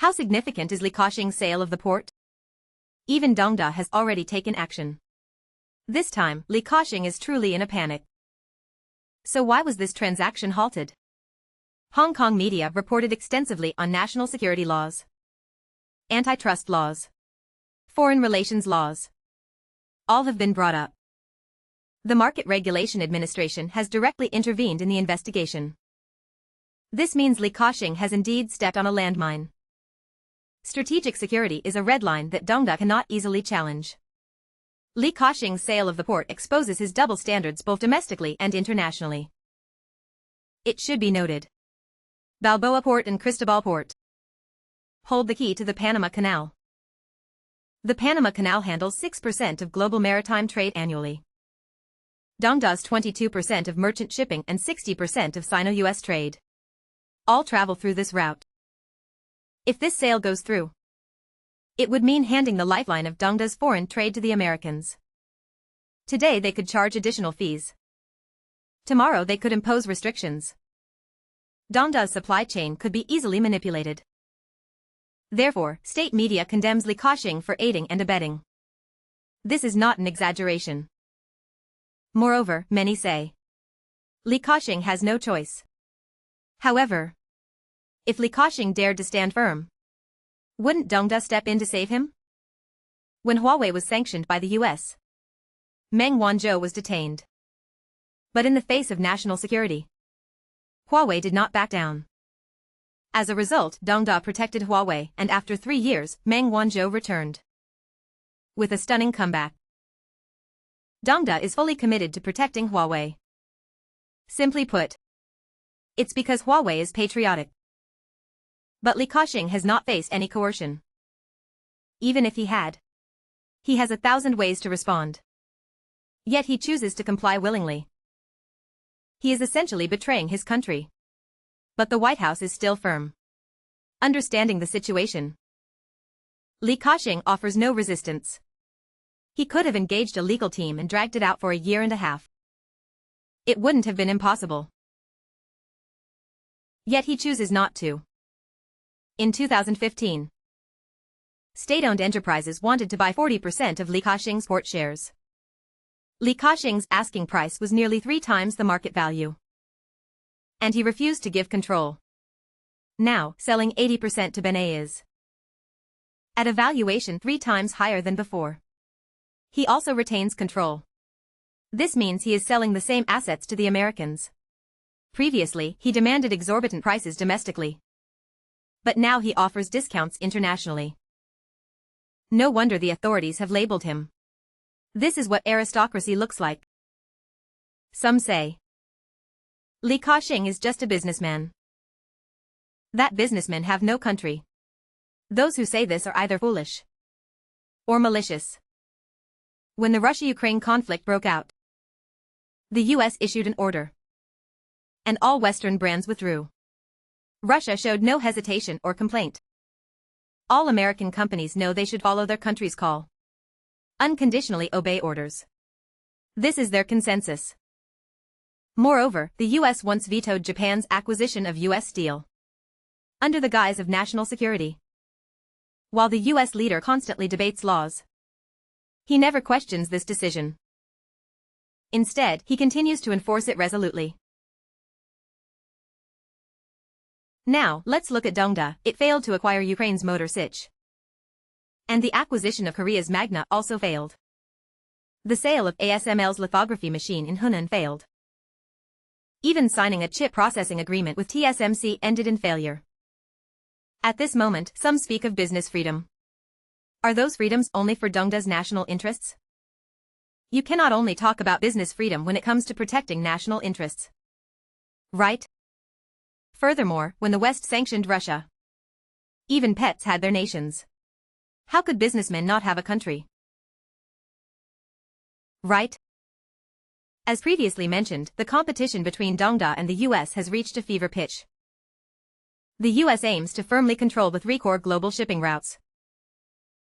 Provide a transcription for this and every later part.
How significant is Ka-shing's sale of the port? Even Dongda has already taken action. This time, Ka-shing is truly in a panic. So why was this transaction halted? Hong Kong media reported extensively on national security laws, antitrust laws, foreign relations laws. All have been brought up. The Market Regulation Administration has directly intervened in the investigation. This means Ka-shing has indeed stepped on a landmine. Strategic security is a red line that Dongda cannot easily challenge. Ka-shing's sale of the port exposes his double standards both domestically and internationally. It should be noted, Balboa Port and Cristobal Port hold the key to the Panama Canal. The Panama Canal handles 6% of global maritime trade annually. Dongda's 22% of merchant shipping and 60% of Sino-US trade all travel through this route. If this sale goes through, it would mean handing the lifeline of Dongda's foreign trade to the Americans. Today they could charge additional fees. Tomorrow they could impose restrictions. Dongda's supply chain could be easily manipulated. Therefore, state media condemns Ka-shing for aiding and abetting. This is not an exaggeration. Moreover, many say Ka-shing has no choice. However, if Ka-shing dared to stand firm, wouldn't Dongda step in to save him? When Huawei was sanctioned by the US, Meng Wanzhou was detained. But in the face of national security, Huawei did not back down. As a result, Dongda protected Huawei, and after 3 years, Meng Wanzhou returned with a stunning comeback. Dongda is fully committed to protecting Huawei. Simply put, it's because Huawei is patriotic. But Ka-shing has not faced any coercion. Even if he had, he has 1,000 ways to respond. Yet he chooses to comply willingly. He is essentially betraying his country. But the White House is still firm, understanding the situation. Ka-shing offers no resistance. He could have engaged a legal team and dragged it out for a year and a half. It wouldn't have been impossible. Yet he chooses not to. In 2015, state-owned enterprises wanted to buy 40% of Ka-shing's port shares. Ka-shing's asking price was nearly 3 times the market value. And he refused to give control. Now, selling 80% to Benet is at a valuation 3 times higher than before. He also retains control. This means he is selling the same assets to the Americans. Previously, he demanded exorbitant prices domestically. But now he offers discounts internationally. No wonder the authorities have labeled him. This is what aristocracy looks like. Some say Ka-shing is just a businessman. That businessmen have no country. Those who say this are either foolish or malicious. When the Russia-Ukraine conflict broke out, the US issued an order, and all Western brands withdrew. Russia showed no hesitation or complaint. All American companies know they should follow their country's call. Unconditionally obey orders. This is their consensus. Moreover, the US once vetoed Japan's acquisition of US steel under the guise of national security. While the US leader constantly debates laws, he never questions this decision. Instead, he continues to enforce it resolutely. Now, let's look at Dongda. It failed to acquire Ukraine's Motor Sich. And the acquisition of Korea's Magna also failed. The sale of ASML's lithography machine in Hunan failed. Even signing a chip processing agreement with TSMC ended in failure. At this moment, some speak of business freedom. Are those freedoms only for Dongda's national interests? You cannot only talk about business freedom when it comes to protecting national interests. Right? Furthermore, when the West sanctioned Russia, even pets had their nations. How could businessmen not have a country? Right? As previously mentioned, the competition between Dongda and the US has reached a fever pitch. The US aims to firmly control the 3 core global shipping routes: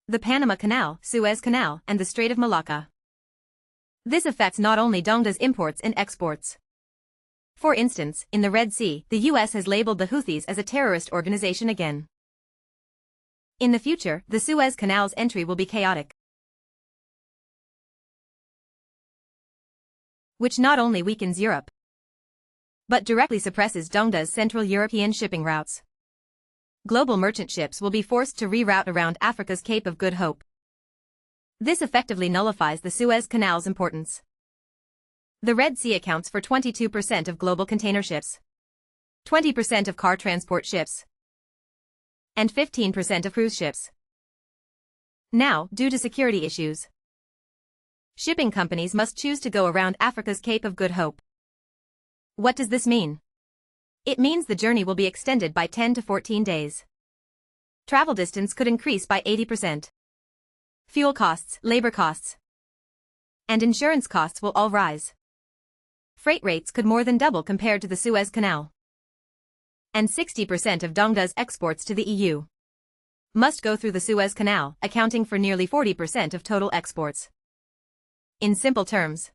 the Panama Canal, Suez Canal, and the Strait of Malacca. This affects not only Dongda's imports and exports. For instance, in the Red Sea, the US has labeled the Houthis as a terrorist organization again. In the future, the Suez Canal's entry will be chaotic, which not only weakens Europe, but directly suppresses Dongda's Central European shipping routes. Global merchant ships will be forced to reroute around Africa's Cape of Good Hope. This effectively nullifies the Suez Canal's importance. The Red Sea accounts for 22% of global container ships, 20% of car transport ships, and 15% of cruise ships. Now, due to security issues, shipping companies must choose to go around Africa's Cape of Good Hope. What does this mean? It means the journey will be extended by 10 to 14 days. Travel distance could increase by 80%. Fuel costs, labor costs, and insurance costs will all rise. Freight rates could more than double compared to the Suez Canal. And 60% of Dongda's exports to the EU must go through the Suez Canal, accounting for nearly 40% of total exports. In simple terms,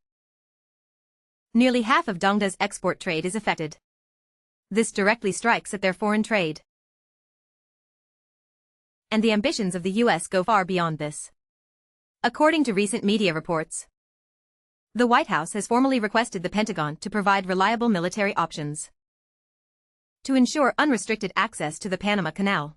nearly half of Dongda's export trade is affected. This directly strikes at their foreign trade. And the ambitions of the US go far beyond this. According to recent media reports, the White House has formally requested the Pentagon to provide reliable military options to ensure unrestricted access to the Panama Canal.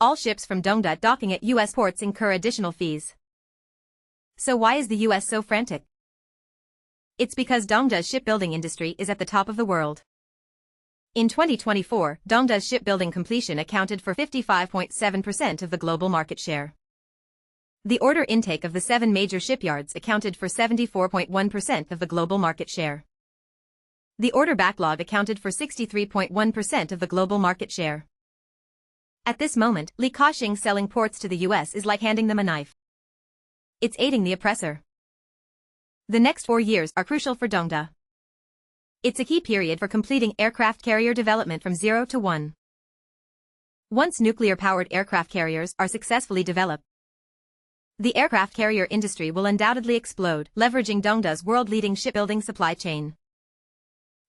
All ships from Dongda docking at U.S. ports incur additional fees. So why is the U.S. so frantic? It's because Dongda's shipbuilding industry is at the top of the world. In 2024, Dongda's shipbuilding completion accounted for 55.7% of the global market share. The order intake of the 7 major shipyards accounted for 74.1% of the global market share. The order backlog accounted for 63.1% of the global market share. At this moment, Ka-shing selling ports to the US is like handing them a knife. It's aiding the oppressor. The next 4 years are crucial for Dongda. It's a key period for completing aircraft carrier development from 0 to 1. Once nuclear-powered aircraft carriers are successfully developed, the aircraft carrier industry will undoubtedly explode, leveraging Dongda's world-leading shipbuilding supply chain.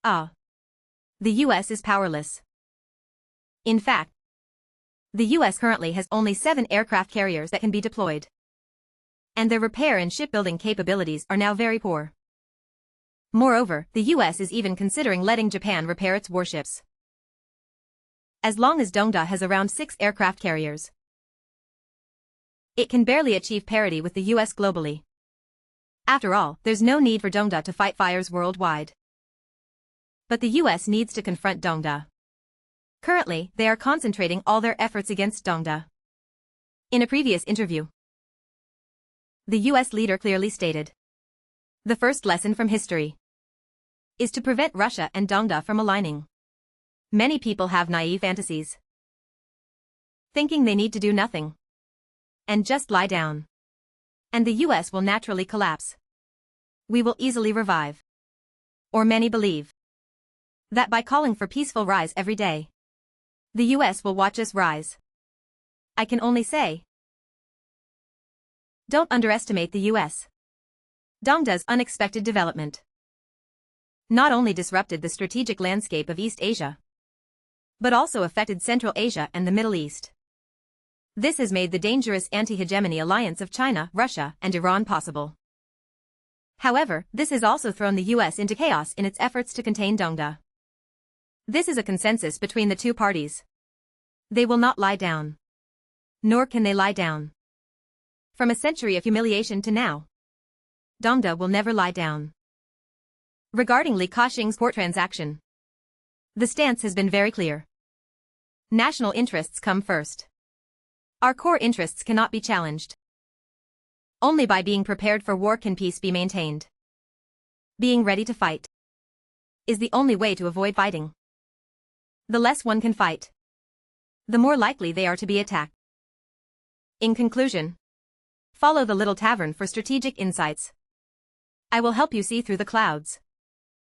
The US is powerless. In fact, the US currently has only 7 aircraft carriers that can be deployed. And their repair and shipbuilding capabilities are now very poor. Moreover, the US is even considering letting Japan repair its warships. As long as Dongda has around 6 aircraft carriers, it can barely achieve parity with the US globally. After all, there's no need for Dongda to fight fires worldwide. But the US needs to confront Dongda. Currently, they are concentrating all their efforts against Dongda. In a previous interview, the US leader clearly stated, "The first lesson from history is to prevent Russia and Dongda from aligning." Many people have naive fantasies, thinking they need to do nothing and just lie down, and the US will naturally collapse. We will easily revive. Or many believe that by calling for peaceful rise every day, the US will watch us rise. I can only say, don't underestimate the US. Dongda's unexpected development not only disrupted the strategic landscape of East Asia, but also affected Central Asia and the Middle East. This has made the dangerous anti-hegemony alliance of China, Russia, and Iran possible. However, this has also thrown the US into chaos in its efforts to contain Dongda. This is a consensus between the two parties. They will not lie down. Nor can they lie down. From a century of humiliation to now, Dongda will never lie down. Regarding Ka-shing's port transaction, the stance has been very clear. National interests come first. Our core interests cannot be challenged. Only by being prepared for war can peace be maintained. Being ready to fight is the only way to avoid fighting. The less one can fight, the more likely they are to be attacked. In conclusion, follow the Little Tavern for strategic insights. I will help you see through the clouds.